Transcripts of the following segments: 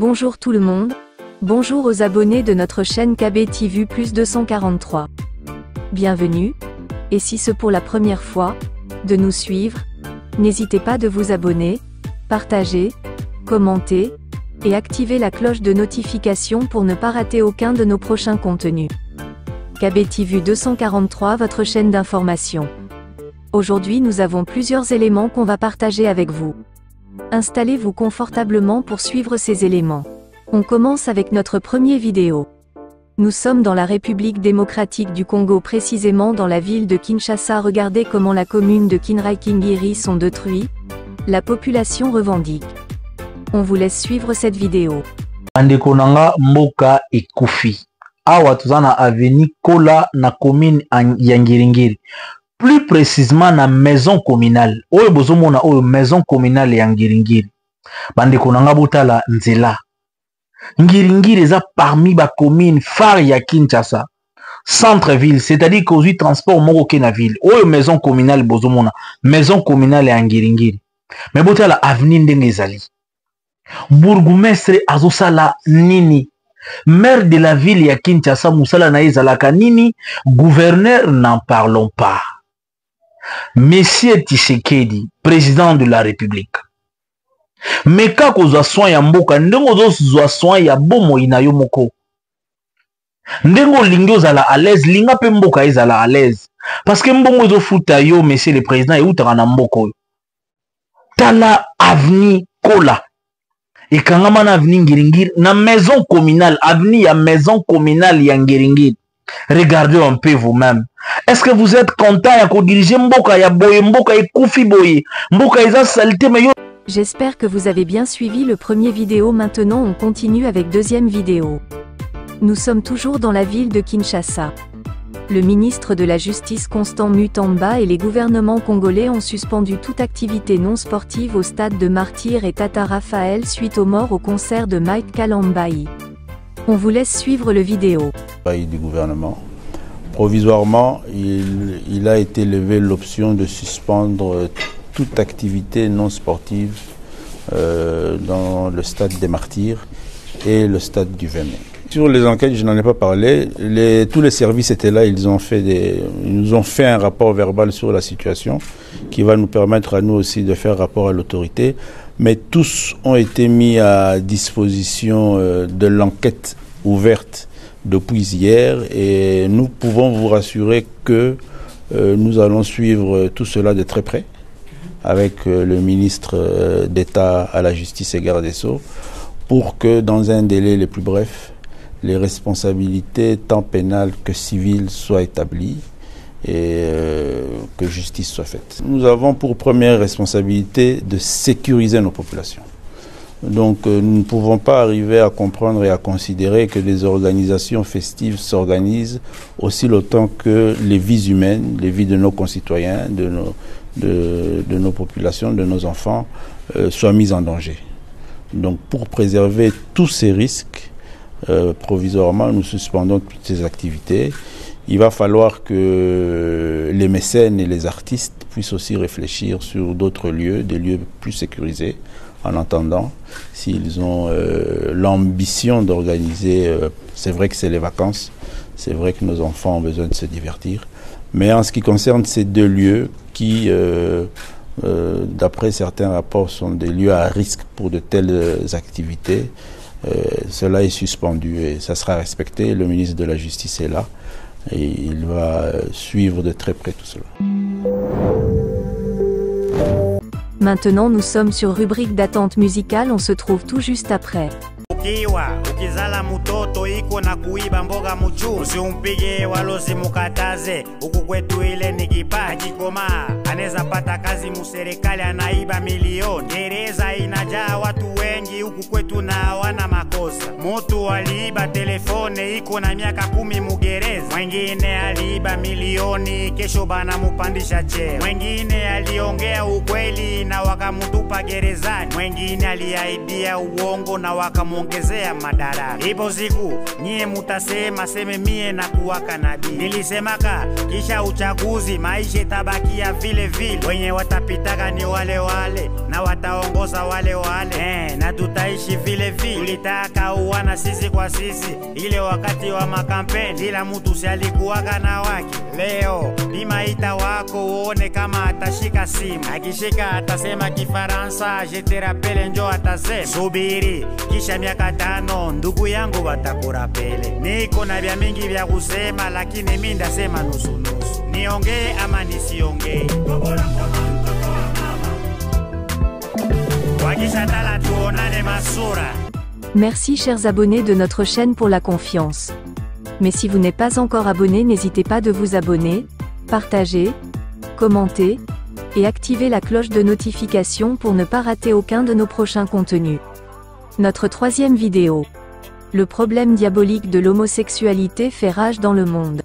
Bonjour tout le monde, bonjour aux abonnés de notre chaîne KBTV Plus 243. Bienvenue, et si c'est pour la première fois, de nous suivre, n'hésitez pas de vous abonner, partager, commenter, et activer la cloche de notification pour ne pas rater aucun de nos prochains contenus. KBTV 243, votre chaîne d'information. Aujourd'hui nous avons plusieurs éléments qu'on va partager avec vous. Installez-vous confortablement pour suivre ces éléments. On commence avec notre première vidéo. Nous sommes dans la République démocratique du Congo, précisément dans la ville de Kinshasa. Regardez comment la commune de Kinrai-Kingiri sont détruites. La population revendique. On vous laisse suivre cette vidéo. Andeko nanga mboka ekufi. Awa tuzana aveni kola na commune ya Ngiringiri. Plus précisément na maison communale. Oyo bozomona oyo maison communale ya Ngiringiri. Bandeko nanga botala nzela. Ngiringiri eza parmi ba commune phare ya Kinshasa. Centre-ville, c'est-à-dire qu'aujourd'hui transport moko ke na ville. Oyo maison communale bozomona. Maison communale ya Ngiringiri. Mais botala avenue ndenge ezali. Bourgmestre azosala nini? Maire de la ville ya Kinshasa musala na ezalaka nini? Gouverneur, n'en parlons pas. Monsieur Tshisekedi, président de la République. Mais quand kozwa soin ya mboka, ndenge ozozwa soin ya bomo inayo moko. Ndenge lingi ozala à l'aise, linga pe mboka ezala à l'aise. Parce que mbongo ezofuta yo, monsieur le président, eutaka na mboko. Tala avenue Kola. Et quand on a avenue Ngiringiri, na maison communale, avenue ya maison communale ya Ngiringiri. Regardez un peu vous-même. Est-ce que vous êtes content ya ko diriger mboka ya boye, mboka ekufi boye, mboka eza saleté mais yo. J'espère que vous avez bien suivi le premier vidéo. Maintenant on continue avec deuxième vidéo. Nous sommes toujours dans la ville de Kinshasa. Le ministre de la Justice Constant Mutamba et les gouvernements congolais ont suspendu toute activité non sportive au stade de Martyr et Tata Raphaël suite aux morts au concert de Mike Kalambayi. On vous laisse suivre le vidéo. Du gouvernement. Provisoirement, il a été levé l'option de suspendre toute activité non sportive dans le stade des Martyrs et le stade du Véné. Sur les enquêtes, je n'en ai pas parlé. Tous les services étaient là, ils nous ont fait un rapport verbal sur la situation qui va nous permettre à nous aussi de faire rapport à l'autorité. Mais tous ont été mis à disposition de l'enquête ouverte depuis hier et nous pouvons vous rassurer que nous allons suivre tout cela de très près avec le ministre d'État à la Justice et Garde des Sceaux pour que dans un délai le plus bref, les responsabilités tant pénales que civiles soient établies et que justice soit faite. Nous avons pour première responsabilité de sécuriser nos populations. Donc nous ne pouvons pas arriver à comprendre et à considérer que des organisations festives s'organisent aussi longtemps que les vies humaines, les vies de nos concitoyens, de nos populations, de nos enfants soient mises en danger. Donc pour préserver tous ces risques, provisoirement nous suspendons toutes ces activités. Il va falloir que les mécènes et les artistes puissent aussi réfléchir sur d'autres lieux, des lieux plus sécurisés, en attendant, s'ils ont l'ambition d'organiser, c'est vrai que c'est les vacances, c'est vrai que nos enfants ont besoin de se divertir, mais en ce qui concerne ces deux lieux qui, d'après certains rapports, sont des lieux à risque pour de telles activités, cela est suspendu et ça sera respecté. Le ministre de la Justice est là et il va suivre de très près tout cela. Maintenant nous sommes sur rubrique d'attente musicale, on se trouve tout juste après. Ukiwa ukizala mutoto iko na kuiba mboga muchu, usimpige wala usimukataze. Huku kwetu ile ni kipaji koma, anaweza pata kazi muserikali anaiba milioni. Gereza inajaa watu wengi huku kwetu na hawana makosa. makosa. Mutu aliiba telefone iko na miaka 10 mugereza. Mwengine aliiba milioni kesho bana mupandisha cheo. Mwengine aliongea ukweli na wakamutupa gerezani. Mwengine aliaidia uongo na wakamuongezea madaraka. Ipo siku nyie mutasema seme mie na kuwaka nabii. Nilisemaka kisha uchaguzi maisha tabakia vile vile. Wenye watapitaka ni wale wale na wataongoza wale wale. Na tutaishi vile vile. Tulitaka uwana sisi kwa sisi ile wakati wa makampeni. Ila mtu si alikuwaka na wake. Leo pimaita wako uone kama atashika simu. Akishika atasema Kifaransa, je te rappelle njo atasema. Subiri kisha miaka 5 ndugu yangu watakurapele. Niko na vya mingi vya kusema lakini mimi ndasema nusu nusu. Niongee ama nisiongee. Wakisha tala tuonane masura. Merci chers abonnés de notre chaîne pour la confiance. Mais si vous n'êtes pas encore abonné, n'hésitez pas de vous abonner, partager, commenter, et activer la cloche de notification pour ne pas rater aucun de nos prochains contenus. Notre troisième vidéo. Le problème diabolique de l'homosexualité fait rage dans le monde.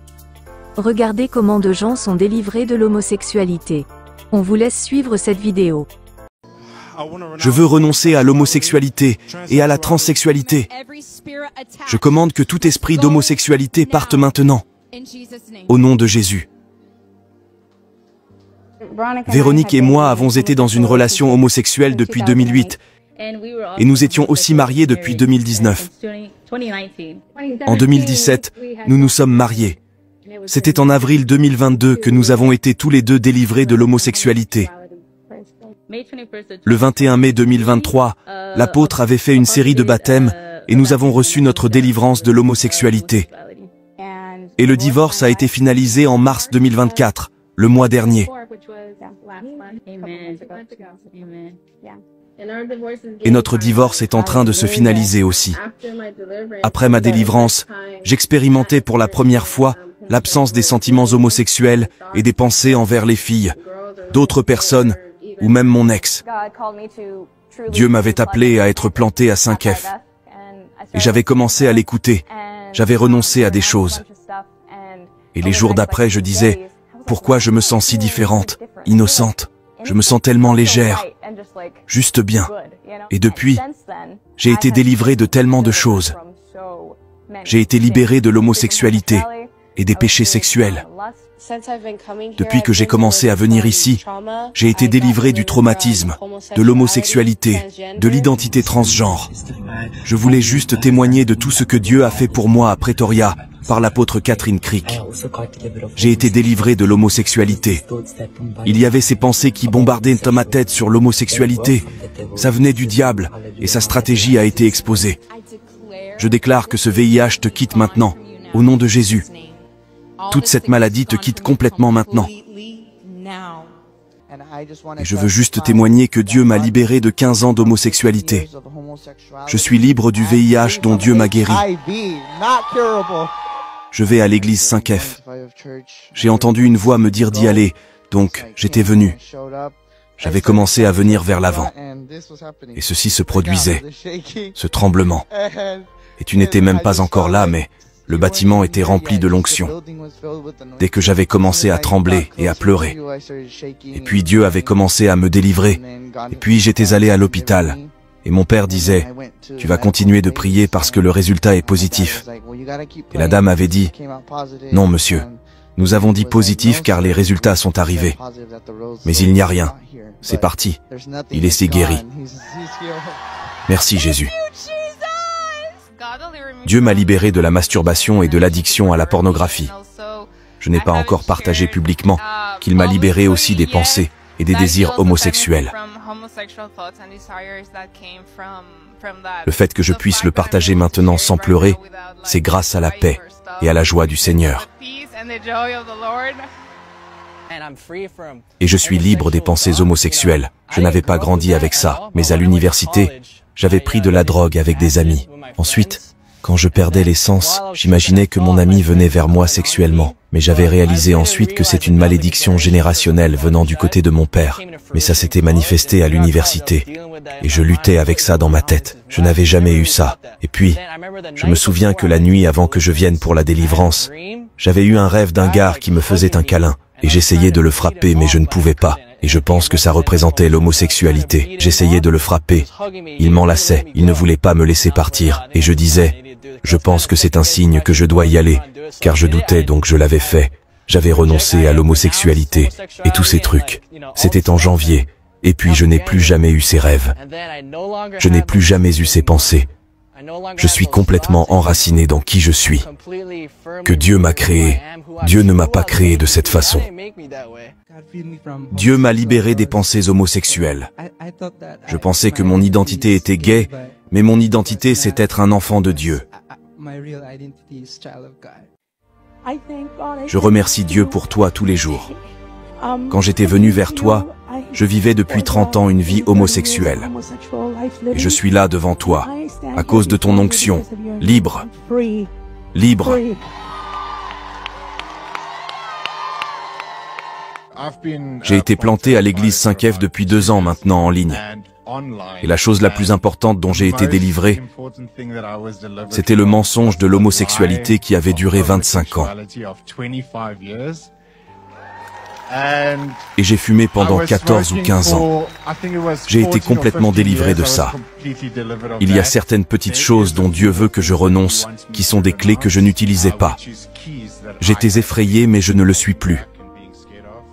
Regardez comment de gens sont délivrés de l'homosexualité. On vous laisse suivre cette vidéo. Je veux renoncer à l'homosexualité et à la transsexualité. Je commande que tout esprit d'homosexualité parte maintenant. Au nom de Jésus. Véronique et moi avons été dans une relation homosexuelle depuis 2008 et nous étions aussi mariés depuis 2019. En 2017, nous nous sommes mariés. C'était en avril 2022 que nous avons été tous les deux délivrés de l'homosexualité. Le 21 mai 2023, l'apôtre avait fait une série de baptêmes et nous avons reçu notre délivrance de l'homosexualité. Et le divorce a été finalisé en mars 2024, le mois dernier. Et notre divorce est en train de se finaliser aussi. Après ma délivrance, j'expérimentais pour la première fois l'absence des sentiments homosexuels et des pensées envers les filles, d'autres personnes, ou même mon ex. Dieu m'avait appelé à être planté à 5F. Et j'avais commencé à l'écouter. J'avais renoncé à des choses. Et les jours d'après, je disais, pourquoi je me sens si différente, innocente? Je me sens tellement légère, juste bien. Et depuis, j'ai été délivrée de tellement de choses. J'ai été libérée de l'homosexualité et des péchés sexuels. Depuis que j'ai commencé à venir ici, j'ai été délivré du traumatisme, de l'homosexualité, de l'identité transgenre. Je voulais juste témoigner de tout ce que Dieu a fait pour moi à Pretoria, par l'apôtre Catherine Crick. J'ai été délivré de l'homosexualité. Il y avait ces pensées qui bombardaient dans ma tête sur l'homosexualité. Ça venait du diable, et sa stratégie a été exposée. Je déclare que ce VIH te quitte maintenant, au nom de Jésus. Toute cette maladie te quitte complètement maintenant. Et je veux juste témoigner que Dieu m'a libéré de 15 ans d'homosexualité. Je suis libre du VIH dont Dieu m'a guéri. Je vais à l'église 5F. J'ai entendu une voix me dire d'y aller, donc j'étais venu. J'avais commencé à venir vers l'avant. Et ceci se produisait, ce tremblement. Et tu n'étais même pas encore là, mais le bâtiment était rempli de l'onction. Dès que j'avais commencé à trembler et à pleurer. Et puis Dieu avait commencé à me délivrer. Et puis j'étais allé à l'hôpital. Et mon père disait, « Tu vas continuer de prier parce que le résultat est positif. » Et la dame avait dit, « Non, monsieur. Nous avons dit positif car les résultats sont arrivés. Mais il n'y a rien. C'est parti. Il s'est guéri. » Merci Jésus. Dieu m'a libéré de la masturbation et de l'addiction à la pornographie. Je n'ai pas encore partagé publiquement qu'il m'a libéré aussi des pensées et des désirs homosexuels. Le fait que je puisse le partager maintenant sans pleurer, c'est grâce à la paix et à la joie du Seigneur. Et je suis libre des pensées homosexuelles. Je n'avais pas grandi avec ça, mais à l'université, j'avais pris de la drogue avec des amis. Ensuite, Quand je perdais les sens, j'imaginais que mon ami venait vers moi sexuellement. Mais j'avais réalisé ensuite que c'est une malédiction générationnelle venant du côté de mon père. Mais ça s'était manifesté à l'université. Et je luttais avec ça dans ma tête. Je n'avais jamais eu ça. Et puis, je me souviens que la nuit avant que je vienne pour la délivrance, j'avais eu un rêve d'un gars qui me faisait un câlin. Et j'essayais de le frapper, mais je ne pouvais pas. Et je pense que ça représentait l'homosexualité. J'essayais de le frapper. Il m'enlaçait. Il ne voulait pas me laisser partir. Et je disais, je pense que c'est un signe que je dois y aller. Car je doutais, donc je l'avais fait. J'avais renoncé à l'homosexualité et tous ces trucs. C'était en janvier. Et puis je n'ai plus jamais eu ces rêves. Je n'ai plus jamais eu ces pensées. Je suis complètement enraciné dans qui je suis. Que Dieu m'a créé. Dieu ne m'a pas créé de cette façon. Dieu m'a libéré des pensées homosexuelles. Je pensais que mon identité était gay, mais mon identité c'est être un enfant de Dieu. Je remercie Dieu pour toi tous les jours. Quand j'étais venu vers toi, je vivais depuis 30 ans une vie homosexuelle. Et je suis là devant toi, à cause de ton onction, libre, libre. J'ai été planté à l'église 5F depuis 2 ans maintenant en ligne. Et la chose la plus importante dont j'ai été délivré, c'était le mensonge de l'homosexualité qui avait duré 25 ans. Et j'ai fumé pendant 14 ou 15 ans. J'ai été complètement délivré de ça. Il y a certaines petites choses dont Dieu veut que je renonce, qui sont des clés que je n'utilisais pas. J'étais effrayé, mais je ne le suis plus.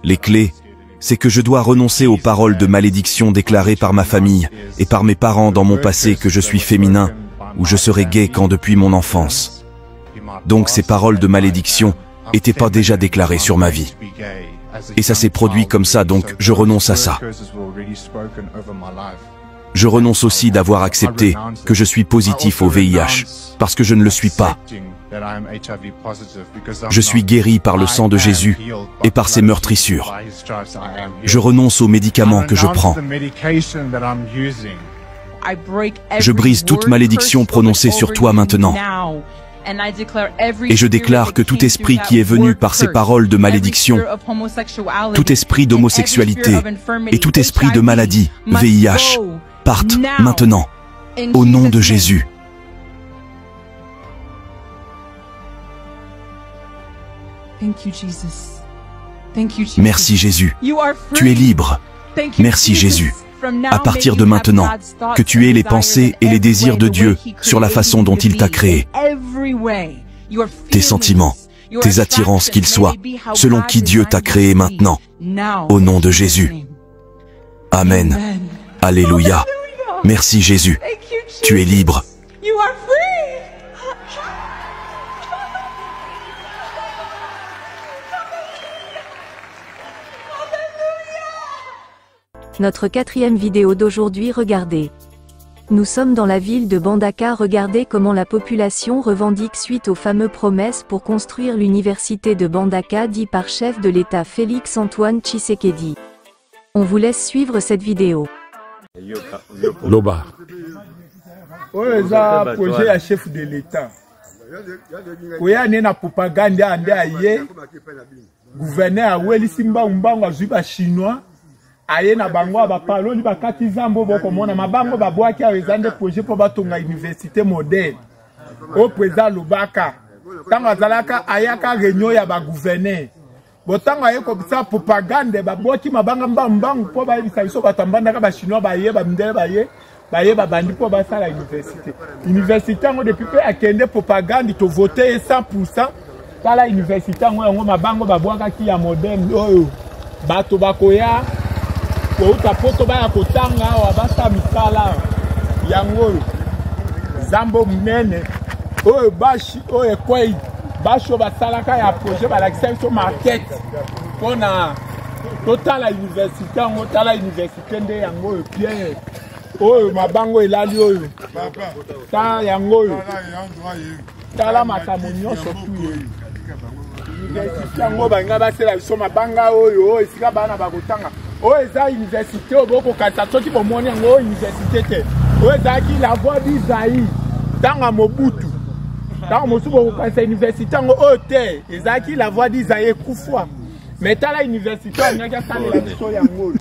Les clés, c'est que je dois renoncer aux paroles de malédiction déclarées par ma famille et par mes parents dans mon passé que je suis féminin ou je serai gay quand depuis mon enfance. Donc ces paroles de malédiction n'étaient pas déjà déclarées sur ma vie. Et ça s'est produit comme ça, donc je renonce à ça. Je renonce aussi d'avoir accepté que je suis positif au VIH, parce que je ne le suis pas. Je suis guéri par le sang de Jésus et par ses meurtrissures. Je renonce aux médicaments que je prends. Je brise toute malédiction prononcée sur toi maintenant. Et je déclare que tout esprit qui est venu par ces paroles de malédiction, tout esprit d'homosexualité et tout esprit de maladie, VIH, partent maintenant, au nom de Jésus. Merci Jésus. Tu es libre. Merci Jésus. À partir de maintenant, que tu aies les pensées et les désirs de Dieu sur la façon dont il t'a créé. Tes sentiments, tes attirances qu'ils soient, selon qui Dieu t'a créé maintenant. Au nom de Jésus. Amen. Alléluia. Merci Jésus. Tu es libre. Notre 4e vidéo d'aujourd'hui, regardez. Nous sommes dans la ville de Mbandaka, regardez comment la population revendique suite aux fameuses promesses pour construire l'université de Mbandaka dit par chef de l'État Félix Antoine Tshisekedi. On vous laisse suivre cette vidéo. Loba. Oza projet ya chef de l'État. Koya na propagande ande aye. Gouverneur aweli simba umbango azuba chinois. Aye na bango ba paroli ba kati zambo boko mona mabango ba boaki awezande projet pour batonga université moderne. Au président Lubaka. Tanga zalaka ayaka réunion ya ba gouverneur. Botanga aye ko bisa propagande ba boaki mabanga mbambango po ba bisa iso batambanda ka ba chinois ba ye ba mindele ba ye. Baye babandi po basa la université. Université ngo depuis pe akende propagande to voter 100%. Tala université ngo mabango babwaka ki ya moderne oyo. Bato bakoya ko uta poto ba ya kotanga wa basa misala. Yango zambo munene oyo bashi oyo kwei basho basalaka ya projet ba l'accès market. Pona totala université ngo tala université nde yango Pierre. Oyo mabango elali oyo ta yango oyo tala makambo nyonso tu oyo université yango banga basela biso mabanga oyo esika bana bakotanga oyo eza université oyo bokokata soki bomoni yango oyo université te oyo ezalaki la voie d'Isaïe tanga Mobutu Tant que je suis université, je suis la voix d'Isaïe Koufoua. Mais dans l'université, on a fait la mission de Yango.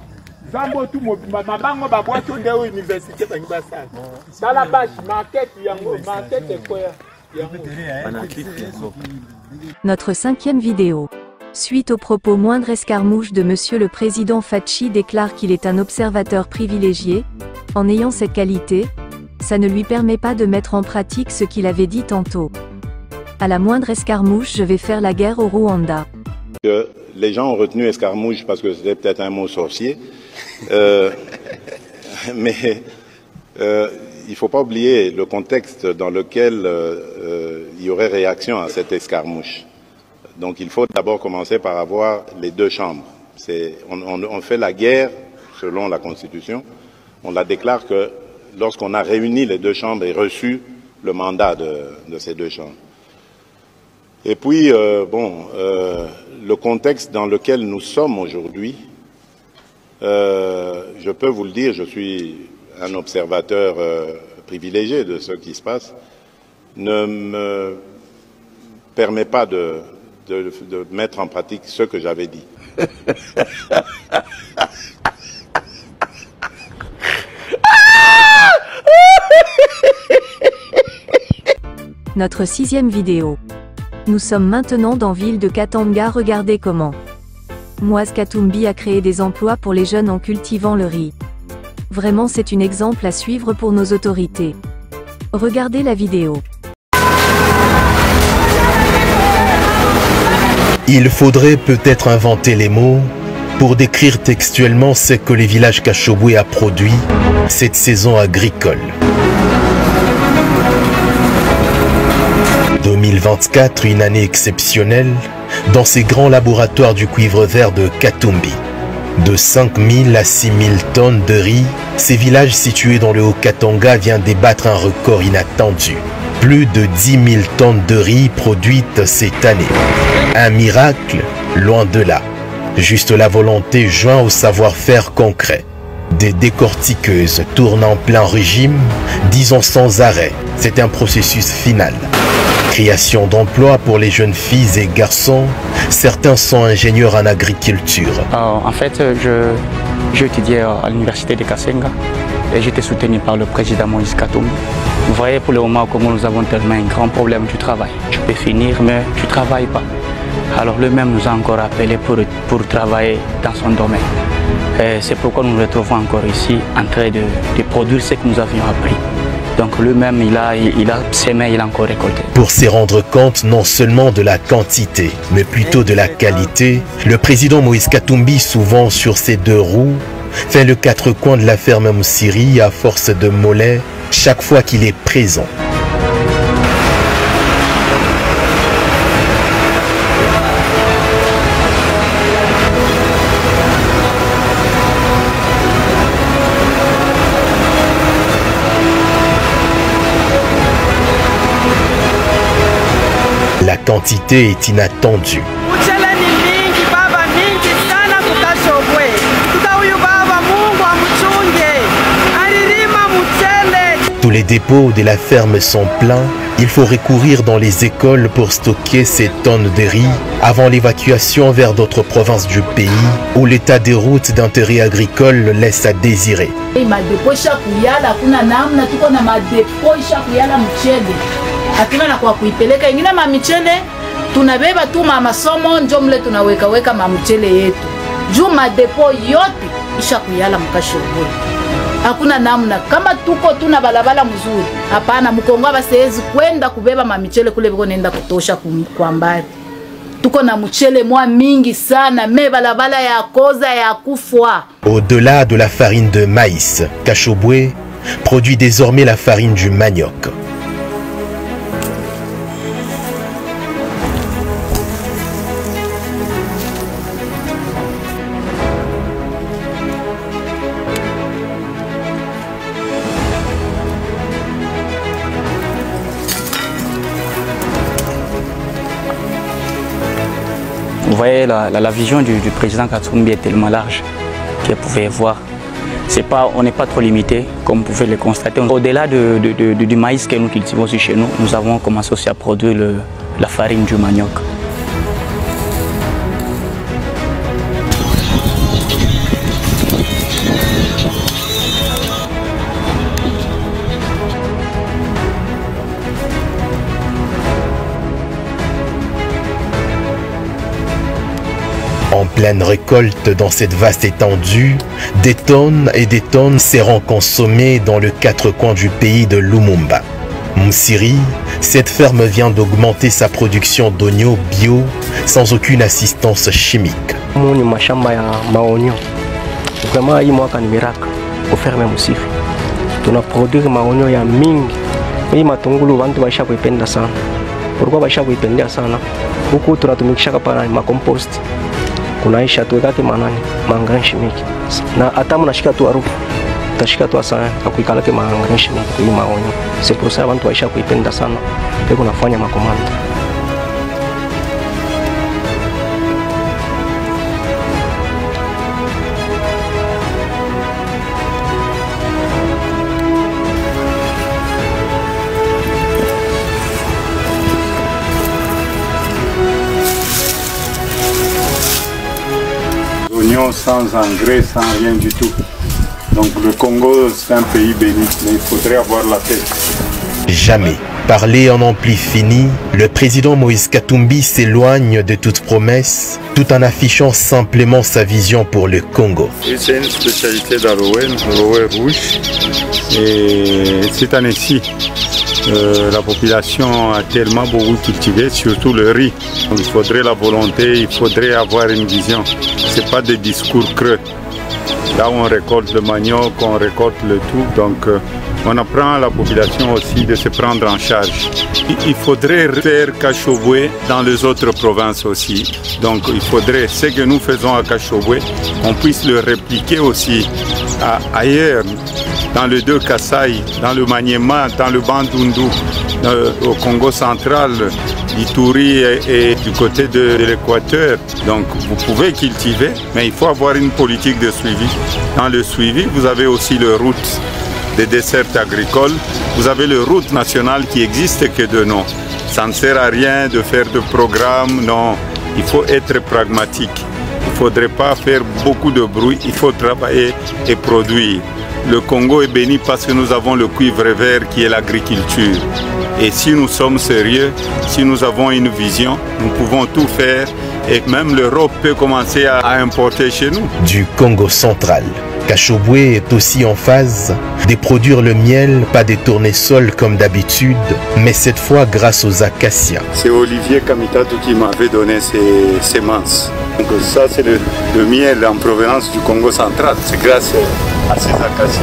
Zambo tout mon maman va boire tout de l'université dans la page market Yango, market est quoi? Notre 5e vidéo. Suite aux propos moindre escarmouche de Monsieur le Président Fachi déclare qu'il est un observateur privilégié. En ayant cette qualité, ça ne lui permet pas de mettre en pratique ce qu'il avait dit tantôt. À la moindre escarmouche, je vais faire la guerre au Rwanda. Les gens ont retenu escarmouche parce que c'était peut-être un mot sorcier. Mais il ne faut pas oublier le contexte dans lequel il y aurait réaction à cette escarmouche. Donc il faut d'abord commencer par avoir les deux chambres. On fait la guerre selon la Constitution. On la déclare que lorsqu'on a réuni les deux chambres et reçu le mandat de ces deux chambres. Et puis, le contexte dans lequel nous sommes aujourd'hui, je peux vous le dire, je suis un observateur privilégié de ce qui se passe, ne me permet pas de mettre en pratique ce que j'avais dit. Notre 6e vidéo. Nous sommes maintenant dans ville de Katanga, regardez comment. Moise Katumbi a créé des emplois pour les jeunes en cultivant le riz. Vraiment c'est un exemple à suivre pour nos autorités. Regardez la vidéo. Il faudrait peut-être inventer les mots pour décrire textuellement ce que les villages Kashobwe a produit cette saison agricole. 2024, une année exceptionnelle dans ces grands laboratoires du cuivre vert de Katumbi. De 5000 à 6000 tonnes de riz, ces villages situés dans le Haut-Katanga viennent débattre un record inattendu. Plus de 10 000 tonnes de riz produites cette année. Un miracle, loin de là. Juste la volonté jointe au savoir-faire concret. Des décortiqueuses tournent en plein régime, disons sans arrêt. C'est un processus final. Création d'emplois pour les jeunes filles et garçons. Certains sont ingénieurs en agriculture. En fait, j'ai étudié à l'université de Kasenga et j'étais soutenu par le président Moïse Katumbi. Vous voyez, pour le moment, comment nous avons tellement un grand problème du travail. Tu peux finir, mais tu ne travailles pas. Alors lui-même nous a encore appelé pour travailler dans son domaine. C'est pourquoi nous nous retrouvons encore ici en train de produire ce que nous avions appris. Donc lui-même, il a semé, il a encore récolté. Pour se rendre compte non seulement de la quantité, mais plutôt de la qualité, le président Moïse Katumbi, souvent sur ses deux roues, fait le quatre coins de la ferme Moussiri à force de mollets chaque fois qu'il est présent. La quantité est inattendue. Tous les dépôts de la ferme sont pleins. Il faut recourir dans les écoles pour stocker ces tonnes de riz avant l'évacuation vers d'autres provinces du pays où l'état des routes d'intérêt agricole laisse à désirer. Hatuna na kwa kuipeleka ingine mamichele tunabeba tu masomo njo mle tunaweka mamichele yetu juu madepo yote isha kuyala Mkashobwe. Hakuna namna kama tuko tuna balabala mzuri, hapana. Mkongo abasezi kwenda kubeba mamichele kule biko nenda kutosha kwa mbali. Tuko na mchele mwa mingi sana, me balabala ya koza ya kufwa. Au-delà de la farine de maïs, Kashobwe produit désormais la farine du manioc. Vous voyez, la vision du président Katumbi est tellement large qu'il pouvait voir On n'est pas trop limité, comme vous pouvez le constater. Au-delà du maïs que nous cultivons aussi chez nous, nous avons commencé aussi à produire la farine du manioc. En pleine récolte dans cette vaste étendue, des tonnes et des tonnes seront consommées dans les 4 coins du pays de Lumumba. Moussiri, cette ferme vient d'augmenter sa production d'oignons bio sans aucune assistance chimique. Moni mashamba ya maonyo. Vraiment hii mwaka ni miracle. Uferme Moussiri. Tuna produire maonyo ya mingi. Hii matungulu bantu baisha kuipenda sana. Pourquoi baisha kuipendea sana? Huku tunatumikisha kapana ma compost. Kunaisha tuwekake maangani chimique. Na hata mnashika tu harufu. Utashika tu sana akuikalake maangani chimique hii maonyo. C'est pour ça bantu baisha kuipenda sana. Peko nafanya makomanda. Sans engrais, sans rien du tout. Donc le Congo, c'est un pays béni, mais il faudrait avoir la tête. Jamais. Parler en n'en plus fini, le président Moïse Katumbi s'éloigne de toute promesse, tout en affichant simplement sa vision pour le Congo. C'est une spécialité d'Arowen, l'Arowen rouge. Et cette année-ci, la population a tellement beaucoup cultivé, surtout le riz. Donc, il faudrait la volonté, il faudrait avoir une vision. Ce n'est pas des discours creux. Là où on récolte le manioc, on récolte le tout. Donc on apprend à la population aussi de se prendre en charge. Il faudrait faire Kachoboué dans les autres provinces aussi. Donc il faudrait, ce que nous faisons à Kachoboué, on puisse le répliquer aussi ailleurs, dans le deux Kasaï, dans le Maniema, dans le Bandundu, au Congo central, l'Ituri et du côté de l'Équateur. Donc vous pouvez cultiver, mais il faut avoir une politique de suivi. Dans le suivi, vous avez aussi le route des dessertes agricoles. Vous avez le route national qui existe que de nom. Ça ne sert à rien de faire de programmes, non. Il faut être pragmatique. Il ne faudrait pas faire beaucoup de bruit, il faut travailler et produire. Le Congo est béni parce que nous avons le cuivre vert qui est l'agriculture. Et si nous sommes sérieux, si nous avons une vision, nous pouvons tout faire et même l'Europe peut commencer à importer chez nous. Du Congo central, Kachoboué est aussi en phase de produire le miel, pas des tournesols comme d'habitude, mais cette fois grâce aux acacias. C'est Olivier Kamitatou qui m'avait donné ces semences. Donc ça c'est le miel en provenance du Congo central, c'est grâce à ces acacias.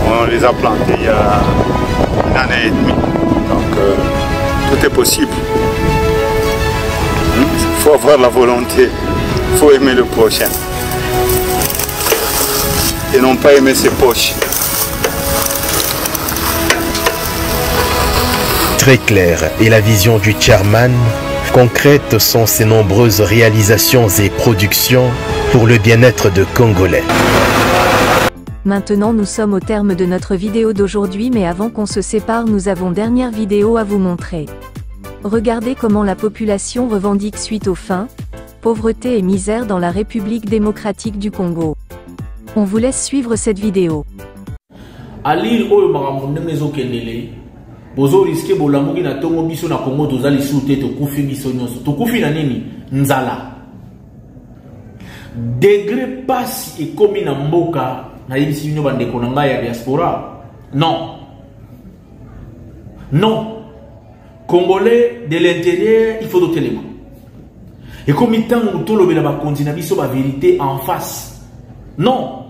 On les a plantés il y a une année et demie, donc tout est possible. Il faut avoir la volonté, il faut aimer le prochain et non pas aimer ses poches. Très claire est la vision du chairman, concrètes sont ses nombreuses réalisations et productions pour le bien-être de Congolais. Maintenant nous sommes au terme de notre vidéo d'aujourd'hui, mais avant qu'on se sépare, nous avons dernière vidéo à vous montrer. Regardez comment la population revendique suite aux faim, pauvreté et misère dans la République démocratique du Congo. On vous laisse suivre cette vidéo. Alil oyo makambo ndenge kendele bozo riske bolamuki na tongo biso na Congo tozali sute tokufi biso nyonso tokufi na nini nzala degré pasi ekomi na mboka na yebisi bino bandeko na ngai ya diaspora. Non Congolais de l'intérieur il faut d'autres éléments et comme tant tolobela ba kontina biso ba vérité en face. Non,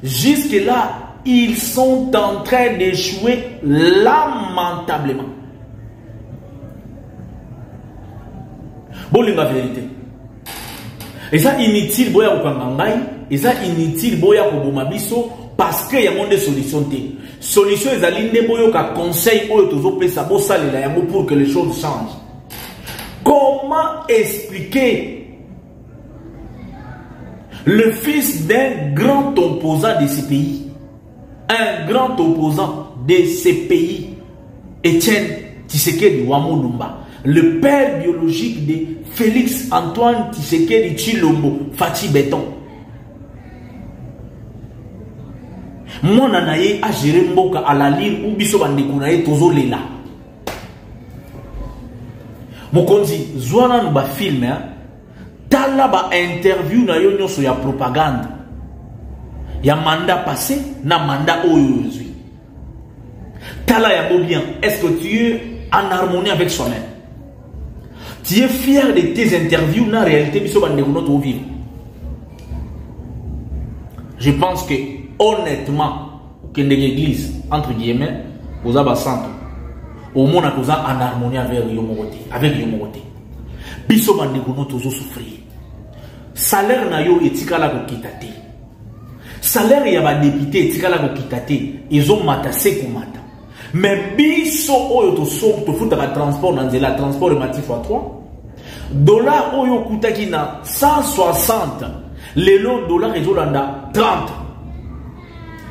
jusque là ils sont en train d'échouer lamentablement. Bon, la vérité. Et ça inutile boya kokangangai, et ça inutile boya kobomabiso parce que y a monde de solution té. Solution est aline boyo ka conseil oyo tozo pesa bo salela yango pour que les choses changent. Comment expliquer le fils d'un grand opposant de ce pays. Un grand opposant de ce pays, Étienne Tshisekedi Wamulumba, le père biologique de Félix Antoine Tshisekedi Tshilombo Fachi Béton. Moi, nanaye a géré Mboka à la lire ou biso bandekunaye tozo lela. Mokonzi, zwana nuba film, tala ba interview na yo nyonso ya propagande. Ya mandat passé, na mandat aujourd'hui. Tala ya beau bien, est-ce que tu es en harmonie avec soi-même? Tu es fier de tes interviews, na réalité, biso bandekuno to vivre. Je pense que, honnêtement, que l'église, entre guillemets, vous avez centre. Au monde a en harmonie avec Yomogote. Biso bandekuno tozo souffrir. Salaire na yo etikala ko kitate. Salaire ya ba député etikala ko kitate. Ils ont matassé kumata. Mais biso oyo to so to futa ba transport na nzela transport mati x3. Dollar oyo kutaki na 160. Lelo dollar ezolanda 30.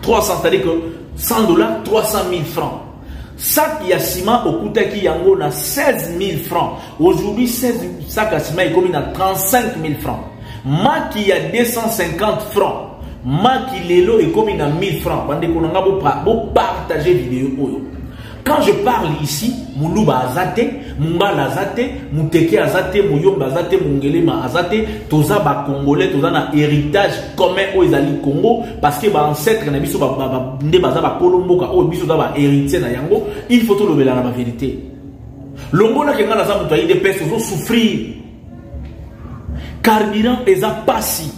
300, c'est-à-dire que 100 $, 300 000 francs. Sac Yassima au Koutaki Yango na 16 000 francs. Aujourd'hui, sac Yassima est comme à 35 000 francs. Maki a 250 francs. Maki Lelo est comme à 1000 francs. Vous partagez vidéo. Quand je parle ici, Moulouba Azate, Mungala Azate, Mouteke Azate, Mouyomba Azate, Mungelema Azate, Toza ba Congolais, Toza na héritage commun au Izali Congo, parce que ba ancêtre na biso ba nde baza ba Kolomboka o biso ba héritier na yango, il faut tout le la vérité. Longola ke ngala za mutwayi de peste zo souffrir. Carburant eza pasi.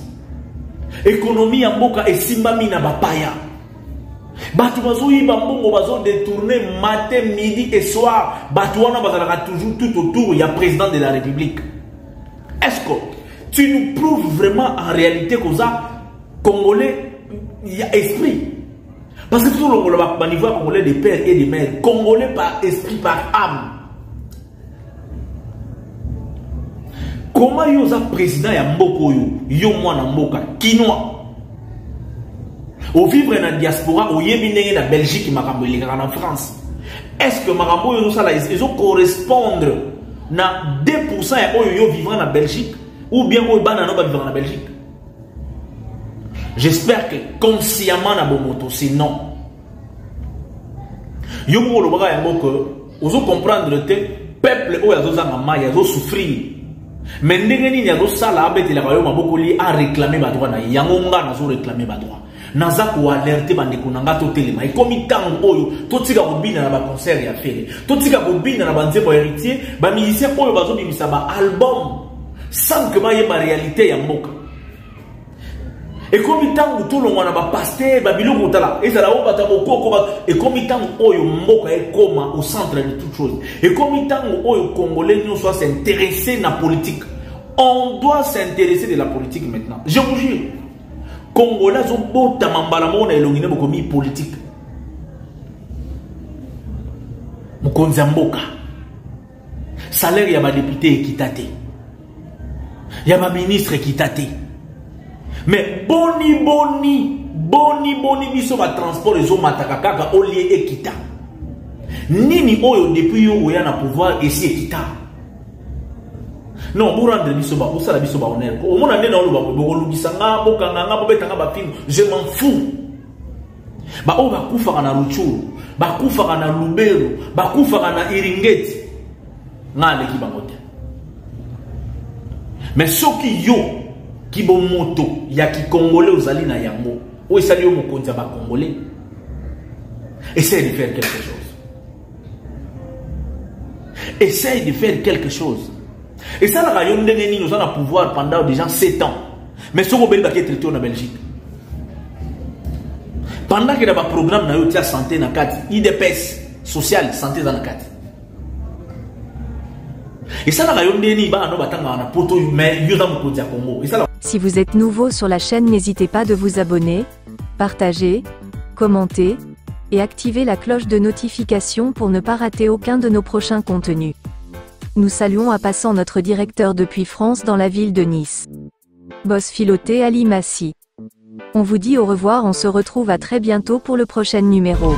Économie ya mboka esimbami na bapaya. Batu bazoui bambongo bazo détourner matin, midi et soir. Batu wana bazalaka toujours tout autour, il y a président de la République. Est-ce que tu nous prouves vraiment en réalité que ça Congolais, il y a esprit? Parce que tout le monde va niveau Congolais des pères et des mères, Congolais par esprit, par âme. Comment yoza président ya mboko yo mwana mboka kinois? Au vivre dans la diaspora, au yébiné na Belgique, makambo en France. Est-ce que makambo yo ça ils correspondre na 2% ya oyo vivant na Belgique ou bien oyo bana no ba vivant na Belgique? J'espère que consciemment na bomoto c'est non. Yo mo lo baka yango que ozo comprendre le peuple oyo azo zanga maya azo souffrir. Mais ndenge nini azo sala abetela ba yo maboko li a réclamer ba droit na yango nga na zo réclamer ba droit. Naza ko alerter bandeko nanga to telema e komi tango oyo to tika ko bina na ba concert ya fele to tika ko bina na banzebo héritier ba musicien oyo bazo bimisa ba album sans que ba ye ba réalité ya mboka e komi tango to longo na ba pasteur ba biloko tala e sala o bata bokoko ba e komi tango oyo mboka e koma au centre de toute chose e komi tango oyo congolais nous soit s'intéresser na politique. On doit s'intéresser de la politique maintenant, je vous jure. Congolais sont beaux tamambalamo na elongine bokomi politique. Mukonza mboka. Salaire ya ba député kitate. Ya ba ministre kitate. Mais boni biso ba transport ezo mataka kaka au lieu ekita. Nini oyo depuis yo oya na pouvoir esi ekita. Non, pour rendre biso ba, pour ça la biso ba honneur. Au monde ande na olo ba bo lubisanga boka nganga bo betanga ba film, je m'en fous. Ba o ba kufa na Ruchuru, ba kufa na Lubero, ba kufa na Iringeti. Ngale ki bangote. Mais soki yo ki bo moto ya ki congolais ozali na yango, o esali yo mokonza ba congolais. Essaye de faire quelque chose. Essaye de faire quelque chose. Et ça, la rayon de Neni nous a pouvoir pendant déjà 7 ans. Mais ce qu'on va traité en Belgique. Pendant qu'il y a un programme de la santé dans le cadre, IDPS, social, santé dans le cadre. Et ça, la rayon de Neni va en poto mais il y a un Congo. Si vous êtes nouveau sur la chaîne, n'hésitez pas de vous abonner, partager, commenter et activer la cloche de notification pour ne pas rater aucun de nos prochains contenus. Nous saluons à passant notre directeur depuis France dans la ville de Nice. Boss Filoté Ali Massi. On vous dit au revoir, on se retrouve à très bientôt pour le prochain numéro.